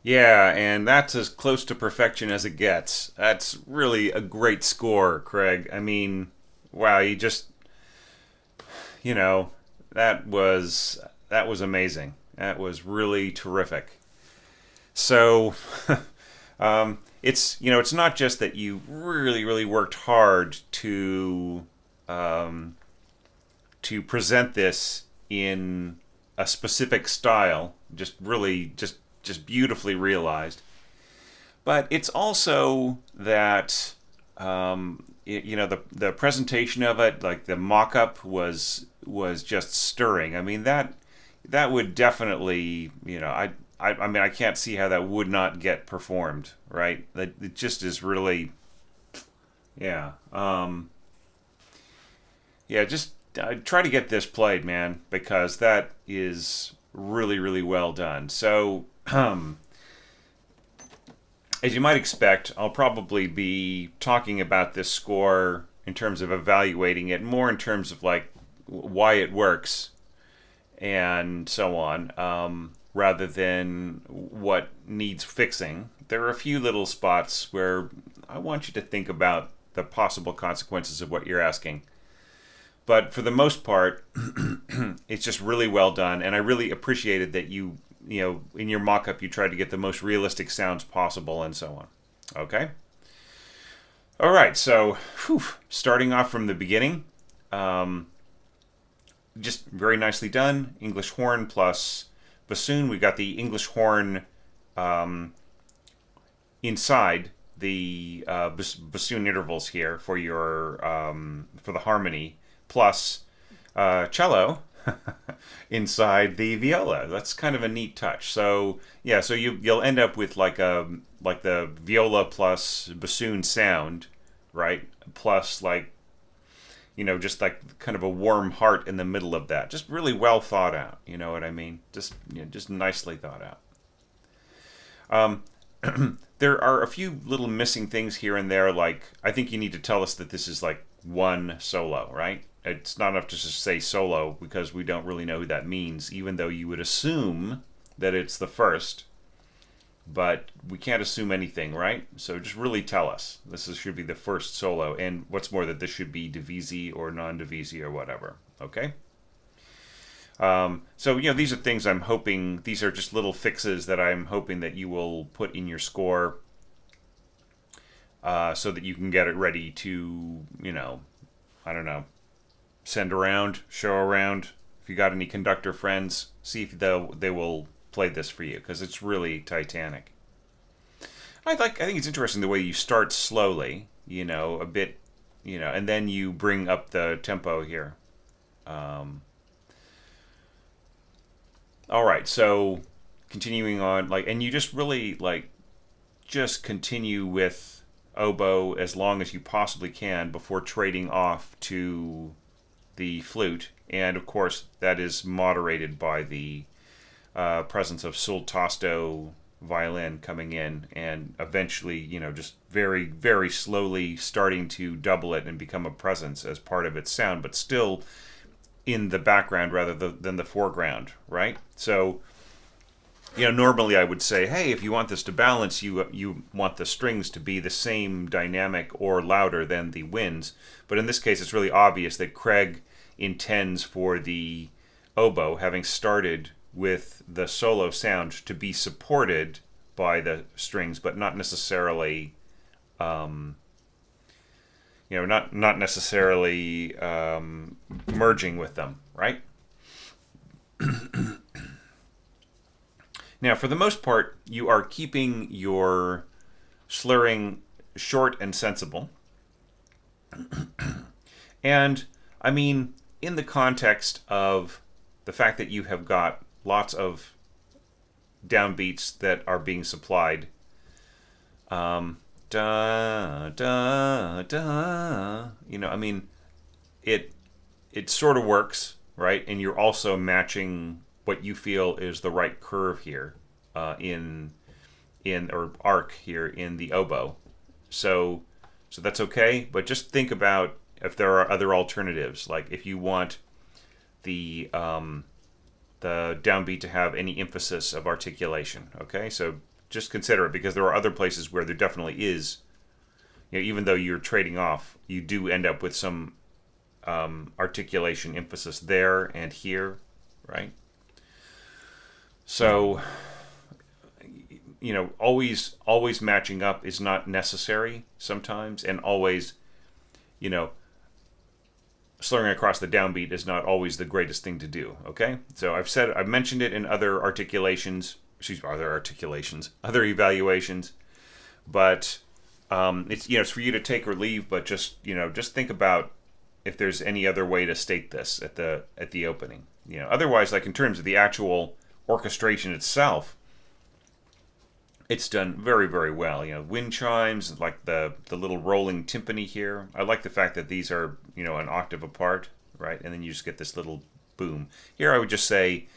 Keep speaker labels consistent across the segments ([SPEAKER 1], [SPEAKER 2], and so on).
[SPEAKER 1] Yeah, and that's as close to perfection as it gets. That's really a great score, Craig. I mean, wow, you just, you know, that was amazing. That was really terrific. So, it's not just that you really really worked hard um, to present this in a specific style, just really just beautifully realized. But it's also that the presentation of it, like the mock-up, was just stirring. I mean that would definitely, I mean I can't see how that would not get performed, right? That it just is really, yeah, yeah. Just try to get this played, man, because that is really really well done. So as you might expect, I'll probably be talking about this score in terms of evaluating it, more in terms of like why it works and so on, rather than what needs fixing. There are a few little spots where I want you to think about the possible consequences of what you're asking. But for the most part, it's just really well done, and I really appreciated that in your mock-up you tried to get the most realistic sounds possible and so on. Okay. All right. So, starting off from the beginning, um, just very nicely done. English horn plus bassoon. We got the English horn um, inside the bassoon intervals here for your for the harmony, plus cello inside the viola. That's kind of a neat touch. So yeah, so you'll end up with like the viola plus bassoon sound, right? Plus like just like kind of a warm heart in the middle of that. Just really well thought out. You know what I mean? Just nicely thought out. Um, there are a few little missing things here and there. Like I think you need to tell us that this is like one solo, right? It's not enough to just say solo because we don't really know who that means, even though you would assume that it's the first. But we can't assume anything, right? So just really tell us should be the first solo, and what's more, that this should be divisi or non-divisi or whatever. Okay. So these are things I'm hoping. These are just little fixes that I'm hoping that you will put in your score, so that you can get it ready to, I don't know, send around, show around. If you got any conductor friends, see if they will play this for you, because it's really titanic. I think it's interesting the way you start slowly, a bit, and then you bring up the tempo here. Um, all right, so continuing on, like, and you just really like just continue with oboe as long as you possibly can before trading off to the flute, and of course that is moderated by the presence of sul tasto violin coming in, and eventually, just very very slowly starting to double it and become a presence as part of its sound, but still in the background rather than the foreground, right? So normally I would say, hey, if you want this to balance, you want the strings to be the same dynamic or louder than the winds. But in this case, it's really obvious that Craig intends for the oboe, having started with the solo sound, to be supported by the strings, but not necessarily, not necessarily merging with them, right? Now, for the most part, you are keeping your slurring short and sensible. And, I mean, in the context of the fact that you have got lots of downbeats that are being supplied, da, da, da, I mean, it sort of works, right? And you're also matching what you feel is the right curve here, in or arc here in the oboe. So that's okay, but just think about if there are other alternatives, like if you want the downbeat to have any emphasis of articulation. Okay, so just consider it, because there are other places where there definitely is, even though you're trading off, you do end up with some articulation emphasis there and here, right? So, always matching up is not necessary sometimes, and always, you know, slurring across the downbeat is not always the greatest thing to do. Okay, so I've mentioned it in other other evaluations, but it's for you to take or leave. But just think about if there's any other way to state this at the opening. Otherwise, like in terms of the actual orchestration itself, it's done very, very well. Wind chimes, like the little rolling timpani here. I like the fact that these are, an octave apart, right? And then you just get this little boom. Here I would just say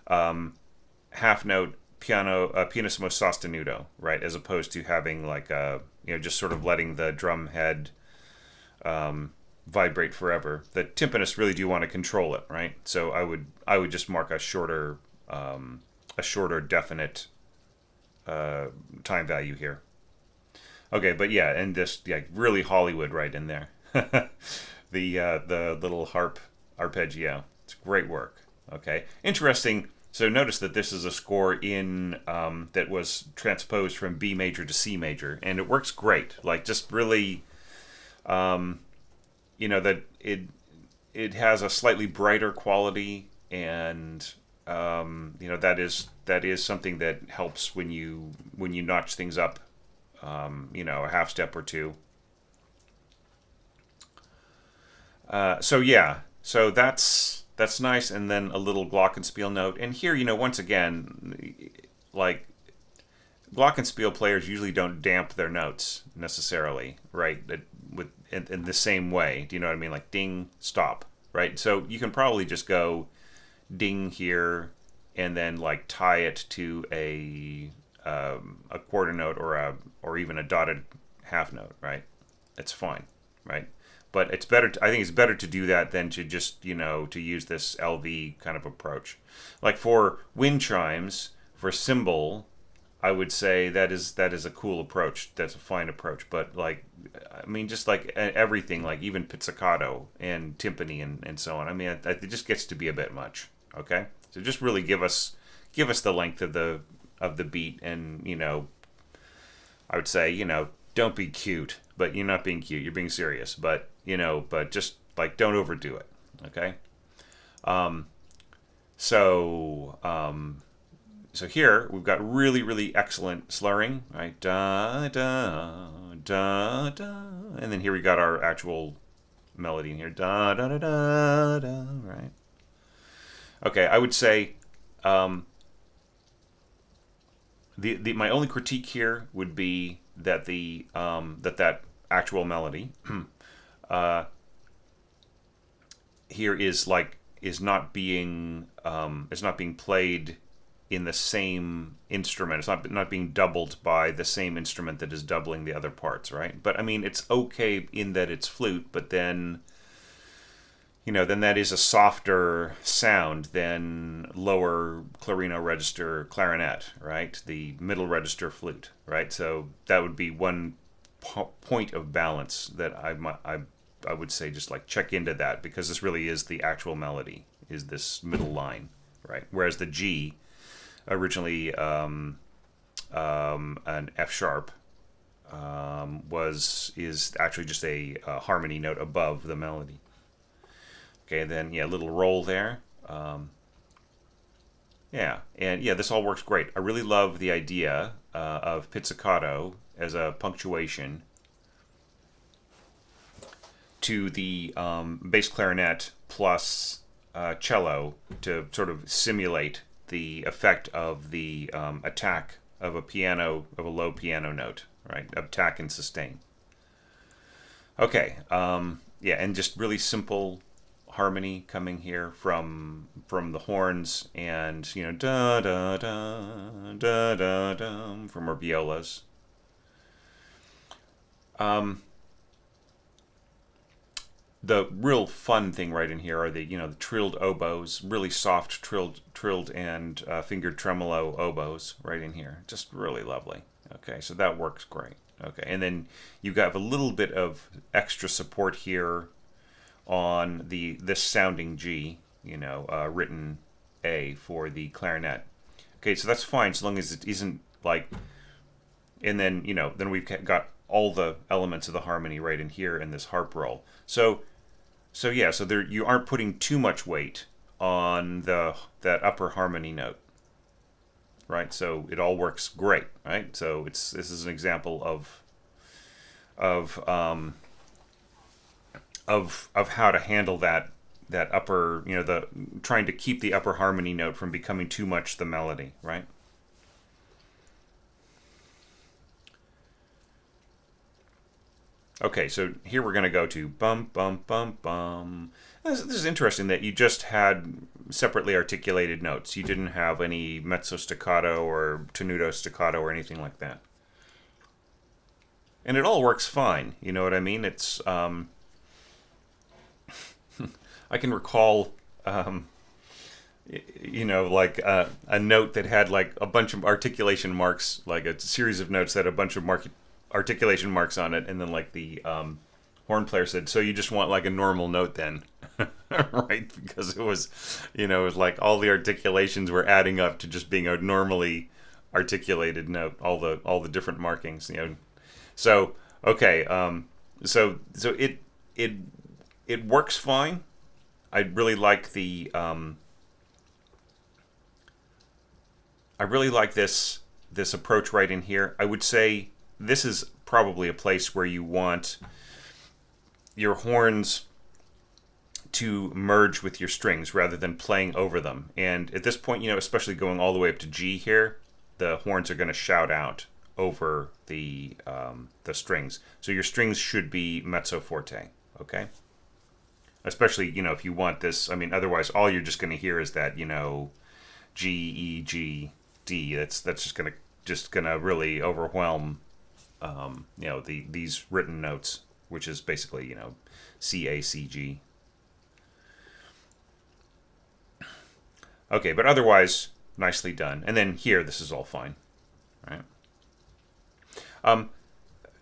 [SPEAKER 1] half note pianissimo sostenuto, right? As opposed to having like just sort of letting the drum head vibrate forever. The timpanists really do want to control it, right? So I would just mark a shorter definite time value here. Okay, but yeah, and this really Hollywood right in there. The little arpeggio. It's great work. Okay, interesting. So notice that this is a score in that was transposed from B major to C major, and it works great. Like just really, that it has a slightly brighter quality, and that is something that helps when you notch things up, a half step or two. So that's nice, and then a little glockenspiel note. And here, once again, like glockenspiel players usually don't damp their notes necessarily, right? In the same way. Do you know what I mean? Like ding, stop, right? So you can probably just go ding here, and then like tie it to a quarter note or even a dotted half note, right? It's fine, right? But it's better. I think it's better to do that than to just to use this LV kind of approach. Like for wind chimes, for cymbal, I would say that is a cool approach. That's a fine approach. But just like everything, like even pizzicato and timpani and so on. It just gets to be a bit much. Okay, so just really give us the length of the beat, and I would say don't be cute, but you're not being cute. You're being serious, but just like don't overdo it. Okay. So here we've got really, really excellent slurring, right? Da da da da, and then here we got our actual melody in here. Da da da da da, right? Okay, I would say my only critique here would be that that actual melody here is not being played in the same instrument. It's not being doubled by the same instrument that is doubling the other parts, right? But it's okay in that it's flute, but then then that is a softer sound than lower clarino register clarinet, right? The middle register flute, right? So that would be one point of balance that I would say just like check into that, because this really is the actual melody, is this middle line, right? Whereas the G, originally an F sharp, is actually just a harmony note above the melody. Okay, then a little roll there. This all works great. I really love the idea of pizzicato as a punctuation to the bass clarinet plus cello to sort of simulate the effect of the attack of a low piano note, right? Attack and sustain. Okay, and just really simple harmony coming here from the horns, and da da da da da da from our violas. the real fun thing right in here are the the trilled oboes, really soft trilled and fingered tremolo oboes right in here, just really lovely. Okay, so that works great. Okay, and then you got a little bit of extra support here on this sounding G, written A for the clarinet. Okay, so that's fine so long as it isn't like, and then then we've got all the elements of the harmony right in here in this harp roll. So yeah, so there you aren't putting too much weight on that upper harmony note, right? So it all works great, right? So this is an example of how to handle that upper, the trying to keep the upper harmony note from becoming too much the melody, right? Okay, so here we're going to go to bum bum bum bum. This is interesting that you just had separately articulated notes. You didn't have any mezzo staccato or tenuto staccato or anything like that. And it all works fine. You know what I mean? It's I can recall, like a note that had like a bunch of articulation marks, like a series of notes that had a bunch of articulation marks on it, and then like the horn player said, "So you just want like a normal note then?" Right? Because it was like all the articulations were adding up to just being a normally articulated note, all the different markings, So okay, so it works fine. I really like this approach right in here. I would say this is probably a place where you want your horns to merge with your strings rather than playing over them. And at this point, especially going all the way up to G here, the horns are going to shout out over the strings. So your strings should be mezzo forte, okay? Especially, if you want this, otherwise all you're just going to hear is that, G, E, G, D. That's just gonna really overwhelm, these written notes, which is basically, C, A, C, G. Okay, but otherwise, nicely done. And then here, this is all fine, right?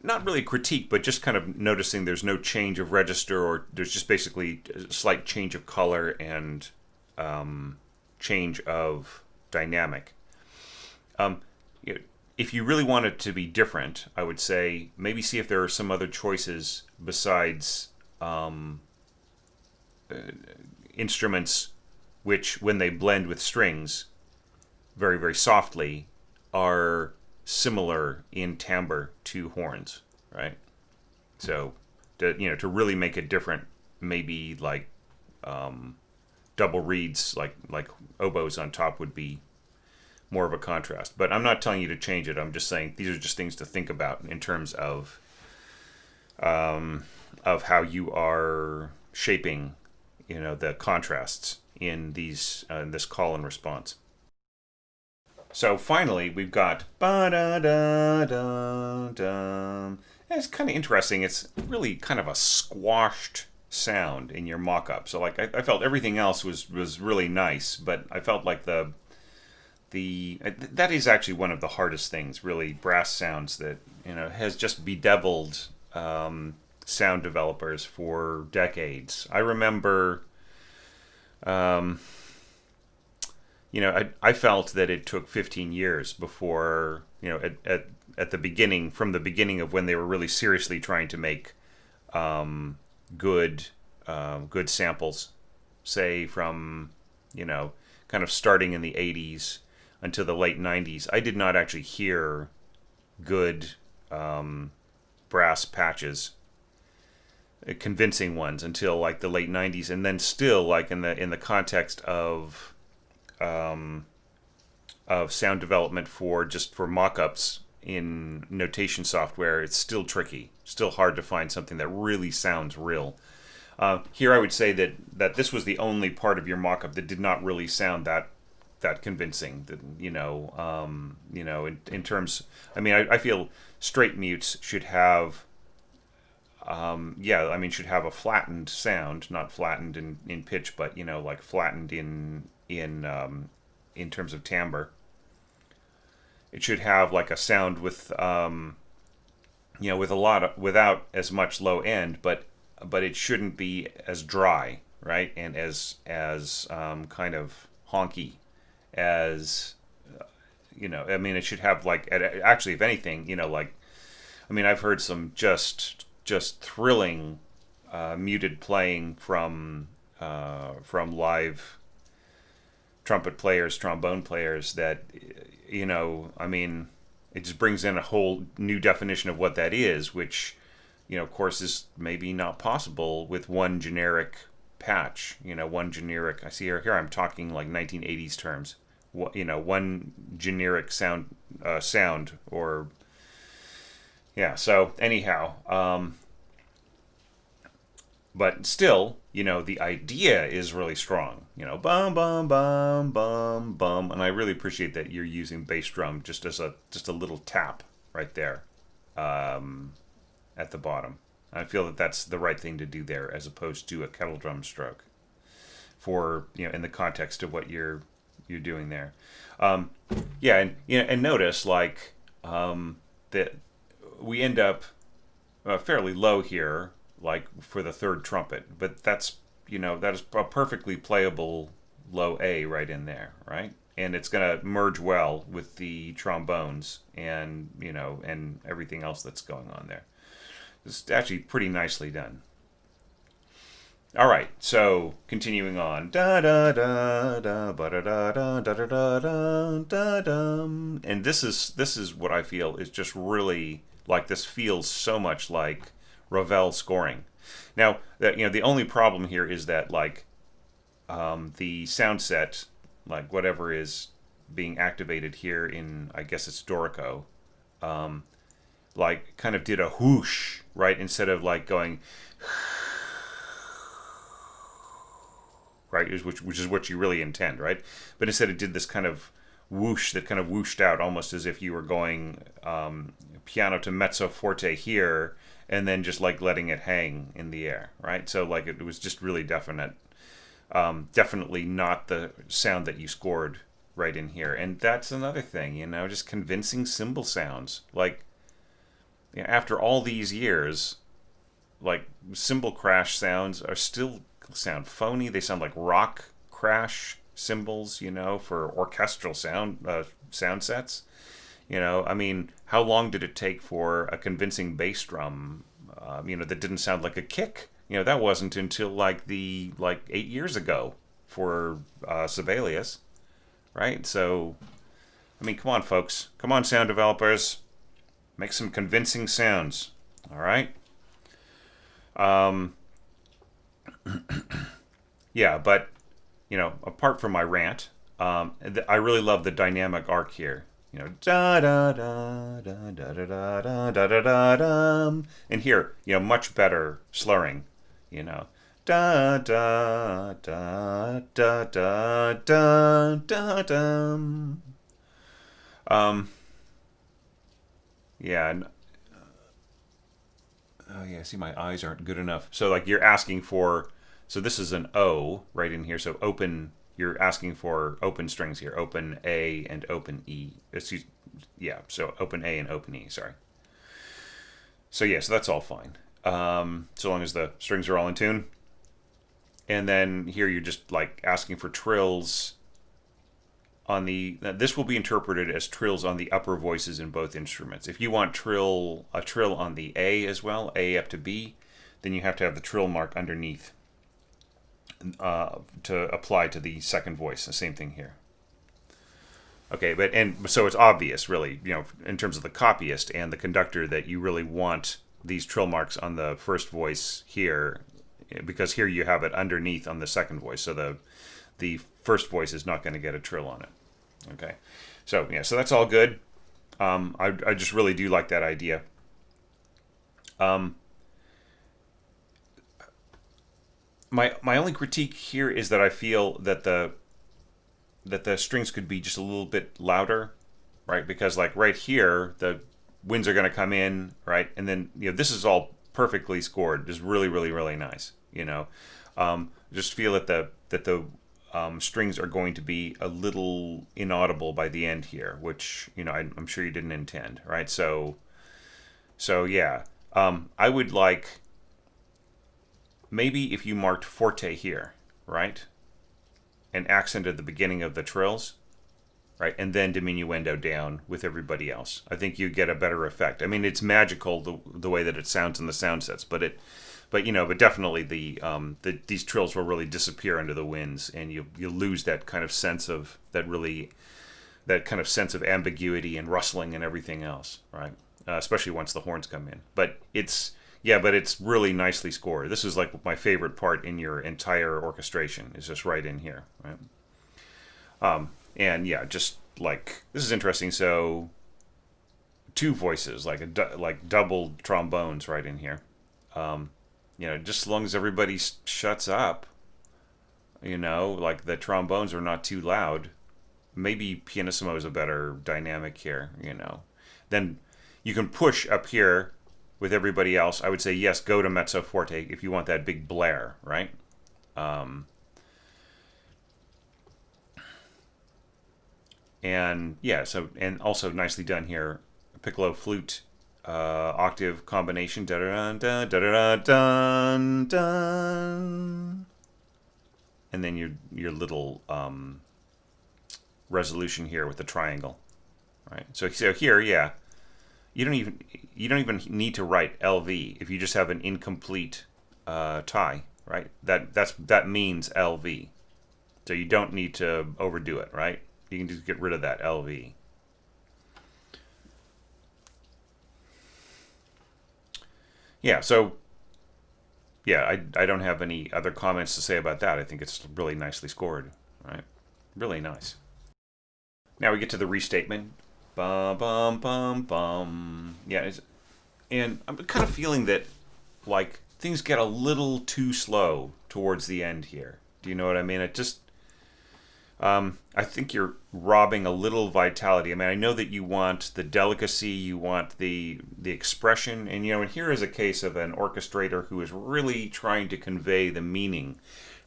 [SPEAKER 1] Not really a critique, but just kind of noticing there's no change of register, or there's just basically a slight change of color and change of dynamic. If you really want it to be different, I would say maybe see if there are some other choices besides instruments which, when they blend with strings very, very softly, are similar in timbre to horns, right? So, to really make it different, maybe like double reeds, like oboes on top would be more of a contrast. But I'm not telling you to change it. I'm just saying these are just things to think about in terms of how you are shaping, the contrasts in this call and response. So finally, we've got ba-da-da-da-dum. It's kind of interesting. It's really kind of a squashed sound in your mock-up. So like I felt everything else was really nice, but I felt like that is actually one of the hardest things, really, brass sounds that has just bedeviled sound developers for decades. I remember, I felt that it took 15 years before, at the beginning, from the beginning of when they were really seriously trying to make good samples, say from, kind of starting in the 80s until the late 90s. I did not actually hear good brass patches, convincing ones, until like the late 90s, and then still like in the context of sound development for mock-ups in notation software, it's still tricky, still hard to find something that really sounds real. Here I would say that this was the only part of your mock-up that did not really sound that convincing. That in terms, I feel straight mutes should have yeah, I mean, should have a flattened sound, not flattened in pitch, but like flattened in terms of timbre. It should have like a sound with with without as much low end, but it shouldn't be as dry, right, and as kind of honky as I mean, it should have like actually, if anything, like I mean, I've heard some just thrilling muted playing from live trumpet players, trombone players that I mean, it just brings in a whole new definition of what that is, which of course, is maybe not possible with one generic patch. One generic. I see here. I'm talking like 1980s terms. One generic sound or yeah. So anyhow, but still, the idea is really strong. Bum bum bum bum bum, and I really appreciate that you're using bass drum just as a little tap right there, at the bottom. I feel that that's the right thing to do there, as opposed to a kettle drum stroke, for in the context of what you're doing there. Yeah, and notice like that we end up fairly low here, like for the third trumpet, but that is a perfectly playable low A right in there, right? And it's going to merge well with the trombones and and everything else that's going on there. It's actually pretty nicely done. All right, so continuing on, da da da da ba da da da da da da da da, and this is what I feel is just really like, this feels so much like Ravel scoring. Now, that the only problem here is that like the sound set, like whatever is being activated here in, I guess it's Dorico, like kind of did a whoosh, right, instead of like going right, which is what you really intend, right? But instead it did this kind of whoosh that kind of whooshed out, almost as if you were going piano to mezzo forte here, and then just like letting it hang in the air, right? So like it was just really definite, definitely not the sound that you scored right in here. And that's another thing, just convincing cymbal sounds. Like after all these years, like cymbal crash sounds are still sound phony. They sound like rock crash cymbals, for orchestral sound sets. I mean, how long did it take for a convincing bass drum, that didn't sound like a kick? That wasn't until like 8 years ago for Sibelius, right? So, I mean, come on, folks. Come on, sound developers. Make some convincing sounds, all right? Yeah, but, apart from my rant, I really love the dynamic arc here. Da da da da da da da da da da da. And here, much better slurring. Da da da da da da da da. Yeah. Oh yeah. See, my eyes aren't good enough. So like you're asking for. So this is an O right in here. So open. You're asking for open strings here, open A and open E. So open A and open E, sorry. So yeah, so that's all fine. So long as the strings are all in tune. And then here you're just like asking for trills on this will be interpreted as trills on the upper voices in both instruments. If you want a trill on the A as well, A up to B, then you have to have the trill mark underneath. To apply to the second voice. The same thing here. Okay, and so it's obvious, really, in terms of the copyist and the conductor, that you really want these trill marks on the first voice here, because here you have it underneath on the second voice. So the first voice is not going to get a trill on it. Okay, so yeah, so that's all good. I just really do like that idea. My only critique here is that I feel that the strings could be just a little bit louder, right? Because like right here, the winds are going to come in, right? And then this is all perfectly scored, just really, really, really nice. Just feel that the strings are going to be a little inaudible by the end here, which I'm sure you didn't intend, right? So yeah, I would like maybe if you marked forte here, right, and accented the beginning of the trills, right, and then diminuendo down with everybody else. I think you get a better effect. I mean, it's magical the way that it sounds in the sound sets, but definitely these trills will really disappear under the winds, and you lose that kind of sense of that kind of sense of ambiguity and rustling and everything else, right? Especially once the horns come in. But it's really nicely scored. This is like my favorite part in your entire orchestration is just right in here, right? And yeah, just like this is interesting. So two voices, like double trombones right in here. Just as long as everybody shuts up, like the trombones are not too loud. Maybe pianissimo is a better dynamic here. Then you can push up here with everybody else. I would say yes, go to mezzo forte if you want that big blare, right? And yeah, and also nicely done here, piccolo flute octave combination, da da da da da da dun, and then your little resolution here with the triangle, right? So here, yeah, you don't even need to write LV if you just have an incomplete tie, right? That means LV, so you don't need to overdo it, right? You can just get rid of that LV. Yeah, so yeah, I don't have any other comments to say about that. I think it's really nicely scored, right? Really nice. Now we get to the restatement. Bum bum bum bum. Yeah, and I'm kind of feeling that like things get a little too slow towards the end here. Do you know what I mean? It just I think you're robbing a little vitality. I mean, I know that you want the delicacy, you want the expression, and and here is a case of an orchestrator who is really trying to convey the meaning,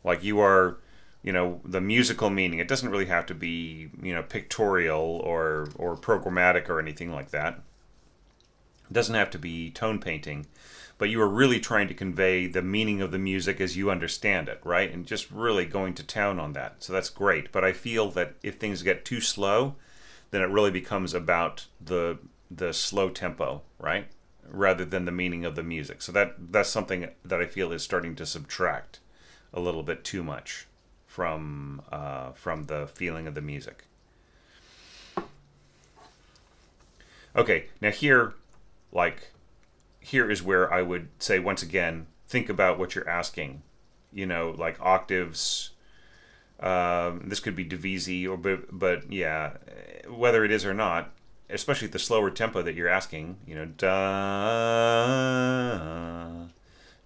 [SPEAKER 1] like you are, the musical meaning. It doesn't really have to be, pictorial or programmatic or anything like that. It doesn't have to be tone painting, but you are really trying to convey the meaning of the music as you understand it, right? And just really going to town on that. So that's great. But I feel that if things get too slow, then it really becomes about the slow tempo, right? Rather than the meaning of the music. So that's something that I feel is starting to subtract a little bit too much from the feeling of the music. Okay, now here is where I would say, once again, think about what you're asking. Like octaves. This could be divisi, but yeah, whether it is or not, especially at the slower tempo that you're asking, da,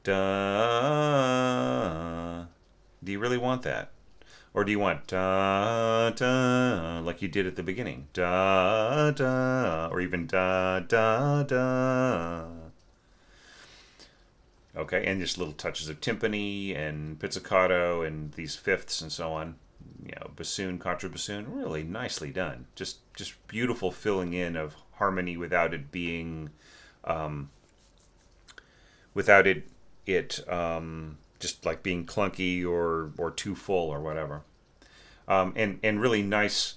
[SPEAKER 1] da. Do you really want that? Or do you want da, da, like you did at the beginning? Da, da, or even da, da, da. Okay, and just little touches of timpani and pizzicato and these fifths and so on. Bassoon, contrabassoon, really nicely done. Just beautiful filling in of harmony without it being, without it just like being clunky or too full or whatever. And really nice,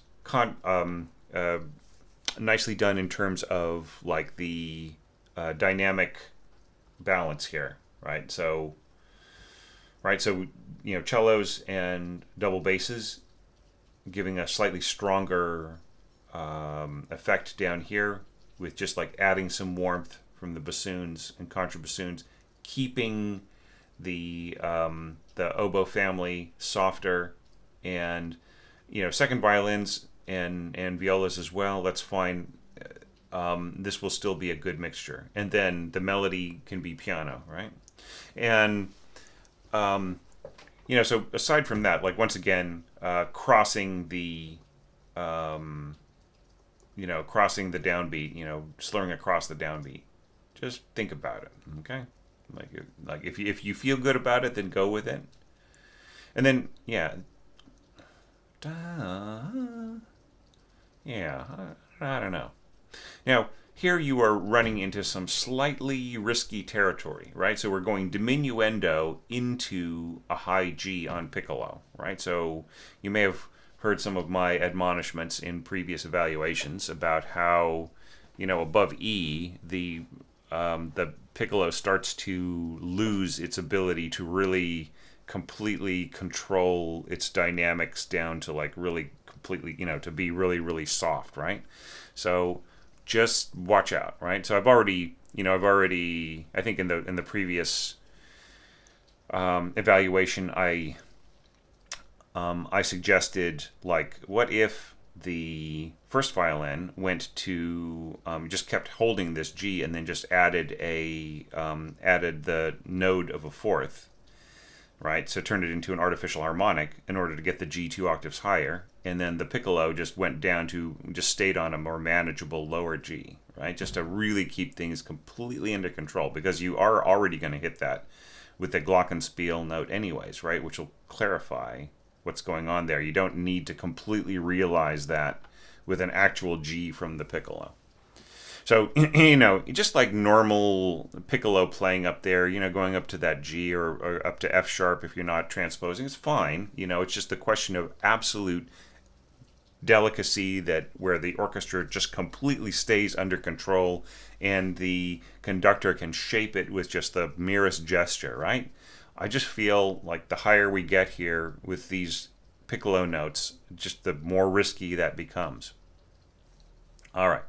[SPEAKER 1] nicely done in terms of like the dynamic balance here. Right, so cellos and double basses giving a slightly stronger effect down here with just like adding some warmth from the bassoons and contrabassoons, keeping the oboe family softer, and second violins and violas as well. That's fine. This will still be a good mixture, and then the melody can be piano, right? And so aside from that, like once again, crossing the downbeat, slurring across the downbeat. Just think about it, okay? Like if you feel good about it, then go with it. And then yeah, yeah, I don't know. Now, here you are running into some slightly risky territory, right? So we're going diminuendo into a high G on piccolo, right? So you may have heard some of my admonishments in previous evaluations about how, above E, the piccolo starts to lose its ability to really completely control its dynamics down to like really completely, to be really, really soft, right? So just watch out, right? So I've already, I think in the previous evaluation, I suggested like, what if the first violin went to just kept holding this G and then just added added the node of a fourth, right? So turned it into an artificial harmonic in order to get the G 2 octaves higher, and then the piccolo just stayed on a more manageable lower G, right? Just to really keep things completely under control, because you are already going to hit that with the glockenspiel note anyways, right? Which will clarify what's going on there. You don't need to completely realize that with an actual G from the piccolo. So, just like normal piccolo playing up there, going up to that G or up to F sharp if you're not transposing, it's fine. It's just the question of absolute delicacy, that where the orchestra just completely stays under control and the conductor can shape it with just the merest gesture, right? I just feel like the higher we get here with these piccolo notes, just the more risky that becomes. All right.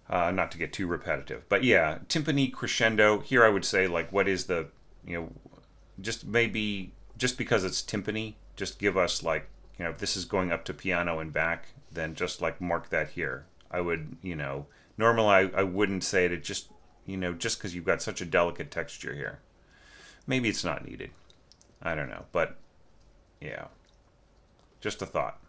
[SPEAKER 1] Not to get too repetitive, but yeah, timpani crescendo. Here I would say, like, what is the, just because it's timpani, just give us like, if this is going up to piano and back, then just like mark that here. I would, normally I wouldn't say it, just because you've got such a delicate texture here. Maybe it's not needed. I don't know, but yeah, just a thought.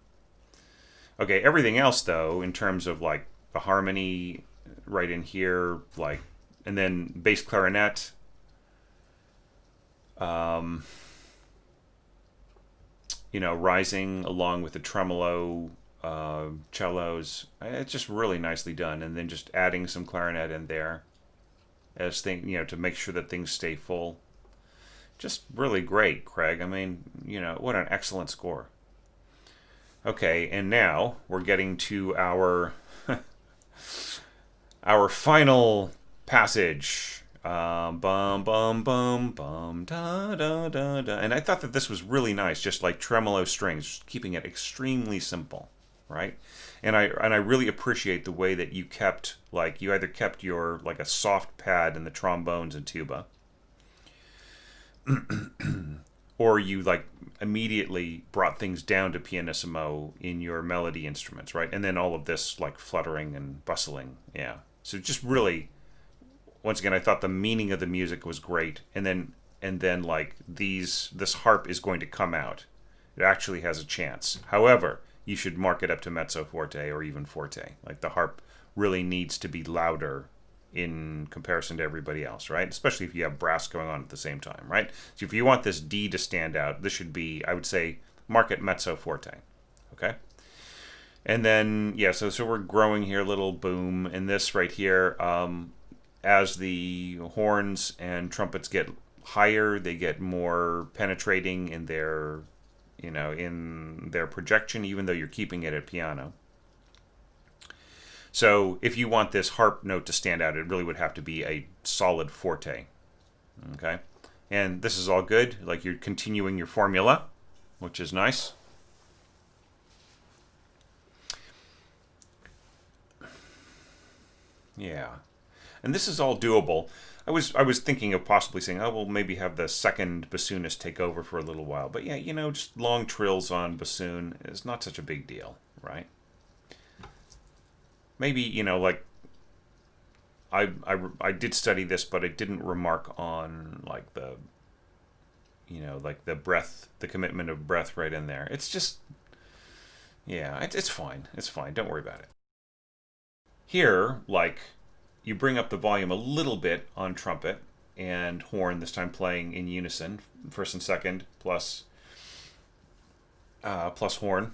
[SPEAKER 1] Okay, everything else though, in terms of like the harmony right in here, like, and then bass clarinet, rising along with the tremolo cellos. It's just really nicely done, and then just adding some clarinet in there as to make sure that things stay full. Just really great, Craig. I mean, what an excellent score. Okay, and now we're getting to our our final passage. Bum bum bum bum da da da da. And I thought that this was really nice, just like tremolo strings, keeping it extremely simple, right? And I really appreciate the way that you either kept your like a soft pad in the trombones and tuba, or you like immediately brought things down to pianissimo in your melody instruments, right? And then all of this like fluttering and bustling, yeah. So just really, once again, I thought the meaning of the music was great, and then like this harp is going to come out. It actually has a chance. However, you should mark it up to mezzo forte or even forte. Like the harp really needs to be louder in comparison to everybody else, right? Especially if you have brass going on at the same time, right? So if you want this D to stand out, this should be, I would say, mark it mezzo forte, okay? And then, yeah, so we're growing here, little boom, and this right here, as the horns and trumpets get higher, they get more penetrating in their, in their projection, even though you're keeping it at piano. So if you want this harp note to stand out, it really would have to be a solid forte, okay? And this is all good, like you're continuing your formula, which is nice. Yeah, and this is all doable. I was thinking of possibly saying, oh, we'll maybe have the second bassoonist take over for a little while. But yeah, just long trills on bassoon is not such a big deal, right? Maybe, like, I did study this, but I didn't remark on, like, the, like the breath, the commitment of breath right in there. It's just, yeah, it's fine. It's fine. Don't worry about it. Here, like, you bring up the volume a little bit on trumpet, and horn, this time playing in unison, first and second plus horn.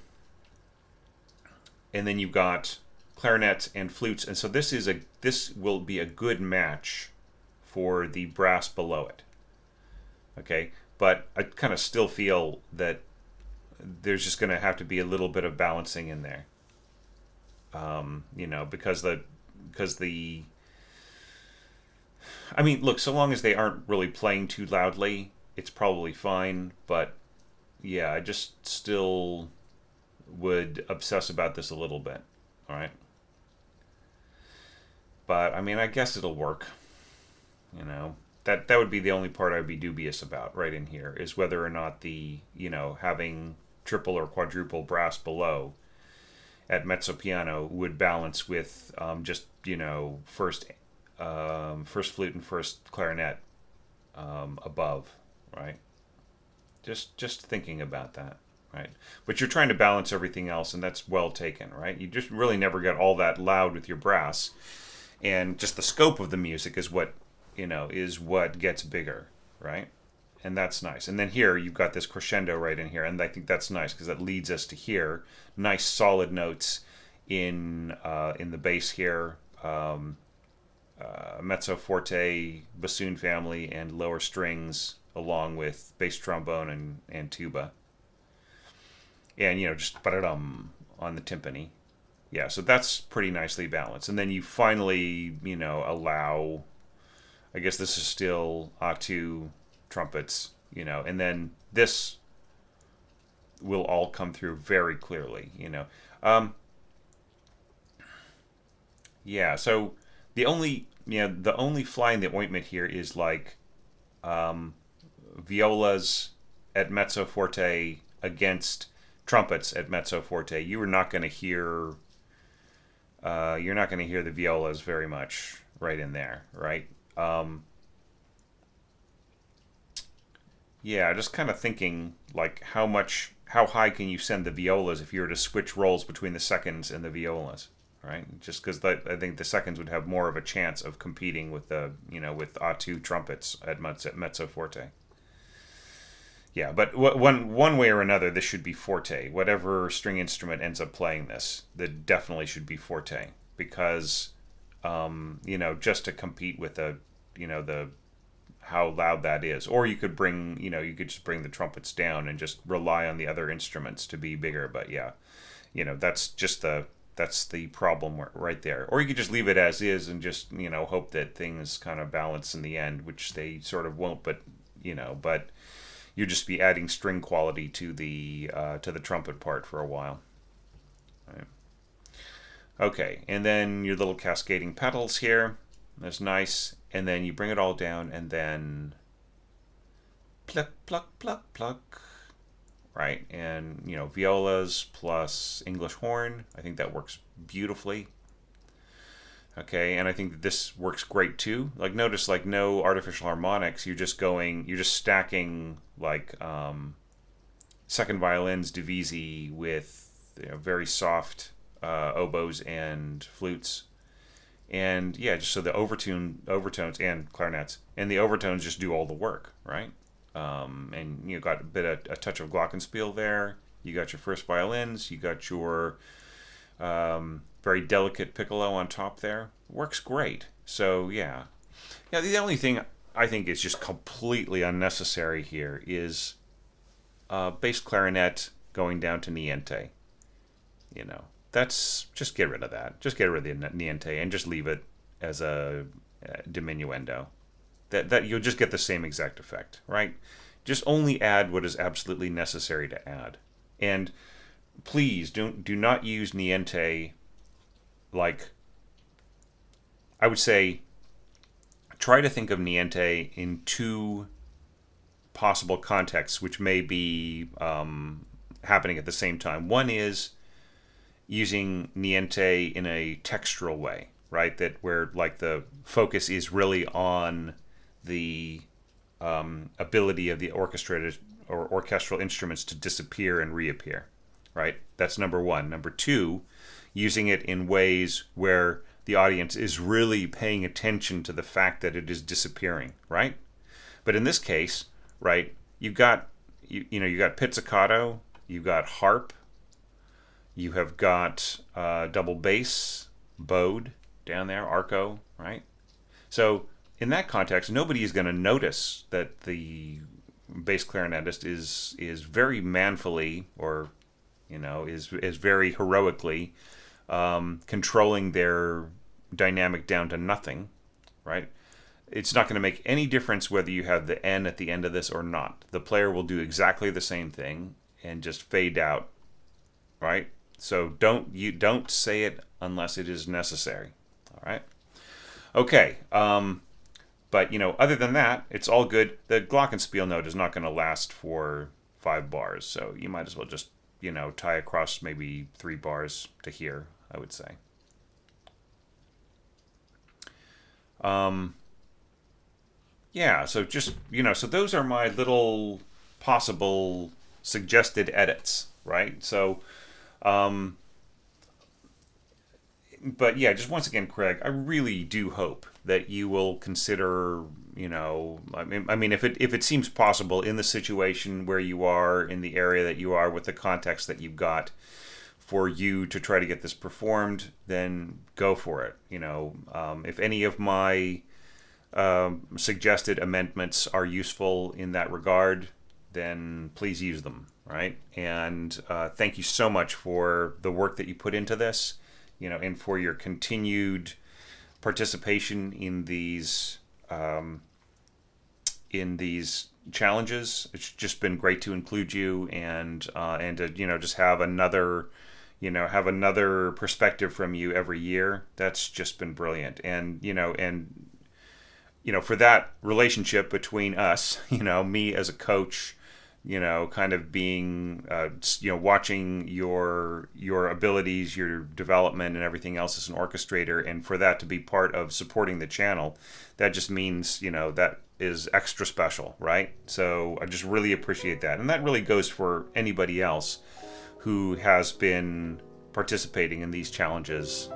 [SPEAKER 1] And then you've got clarinets and flutes, and so this will be a good match for the brass below it. Okay, but I kind of still feel that there's just going to have to be a little bit of balancing in there. Because I mean, look, so long as they aren't really playing too loudly, it's probably fine. But yeah, I just still would obsess about this a little bit. All right. But I mean, I guess it'll work. That would be the only part I'd be dubious about right in here, is whether or not the having triple or quadruple brass below at mezzo piano would balance with just first flute and first clarinet above, right? Just thinking about that, right? But you're trying to balance everything else, and that's well taken, right? You just really never get all that loud with your brass, and just the scope of the music is what gets bigger, right? And that's nice. And then here you've got this crescendo right in here, and I think that's nice because that leads us to here. Nice solid notes in the bass here, mezzo forte, bassoon family, and lower strings, along with bass trombone and tuba. And just ba-da-dum on the timpani. Yeah, so that's pretty nicely balanced. And then you finally allow, I guess this is still A2 trumpets, and then this will all come through very clearly, so the only fly in the ointment here is like violas at mezzo forte against trumpets at mezzo forte. You're not going to hear the violas very much right in there, right? Just kind of thinking like how high can you send the violas if you were to switch roles between the seconds and the violas, right? Just because I think the seconds would have more of a chance of competing with with A2 trumpets at mezzo forte. Yeah, but one way or another, this should be forte. Whatever string instrument ends up playing this, that definitely should be forte, because just to compete with the how loud that is. Or you could just bring the trumpets down and just rely on the other instruments to be bigger. But yeah, that's the problem right there. Or you could just leave it as is and just hope that things kind of balance in the end, which they sort of won't. But you just be adding string quality to the trumpet part for a while. Right. Okay, and then your little cascading pedals here. That's nice. And then you bring it all down, and then pluck, pluck, pluck, pluck. Right, and violas plus English horn. I think that works beautifully. Okay, and I think that this works great too. Like, notice, like, no artificial harmonics. You're just stacking like second violins divisi with very soft oboes and flutes. And yeah, just so the overtones and clarinets, and the overtones just do all the work, right? And you got a touch of glockenspiel there. You got your first violins. You got your very delicate piccolo on top there. Works great. So yeah. The only thing I think is just completely unnecessary here is bass clarinet going down to niente. That's just get rid of that. Just get rid of the niente and just leave it as a diminuendo. That you'll just get the same exact effect, right? Just only add what is absolutely necessary to add. And please do not use niente like, I would say, try to think of niente in two possible contexts which may be happening at the same time. One is using niente in a textural way, right? That where like the focus is really on the ability of the orchestrated or orchestral instruments to disappear and reappear, right? That's number one. Number two, using it in ways where the audience is really paying attention to the fact that it is disappearing, right? But in this case, right, you've got you got pizzicato, you've got harp, you have got double bass, bowed down there, arco, right? So in that context, nobody is going to notice that the bass clarinetist is very manfully, or is very heroically controlling their dynamic down to nothing, right? It's not going to make any difference whether you have the N at the end of this or not. The player will do exactly the same thing and just fade out, right? So don't say it unless it is necessary. All right. Okay. But other than that, it's all good. The glockenspiel note is not going to last for 5 bars, so you might as well just tie across maybe 3 bars to here, I would say. Yeah, so just, so those are my little possible suggested edits, right? So, but yeah, just once again, Craig, I really do hope that you will consider, I mean, if it seems possible in the situation where you are, in the area that you are, with the context that you've got, for you to try to get this performed, then go for it. If any of my suggested amendments are useful in that regard, then please use them, right? And thank you so much for the work that you put into this, and for your continued participation in these challenges. It's just been great to include you and to just have another perspective from you every year. That's just been brilliant. And for that relationship between us, me as a coach, kind of being, watching your abilities, your development, and everything else as an orchestrator, and for that to be part of supporting the channel, that just means, that is extra special, right? So I just really appreciate that. And that really goes for anybody else who has been participating in these challenges,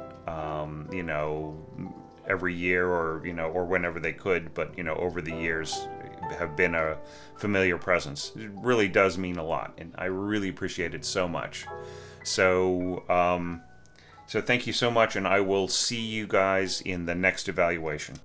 [SPEAKER 1] every year, or whenever they could, but over the years have been a familiar presence. It really does mean a lot, and I really appreciate it so much. So so thank you so much, and I will see you guys in the next evaluation.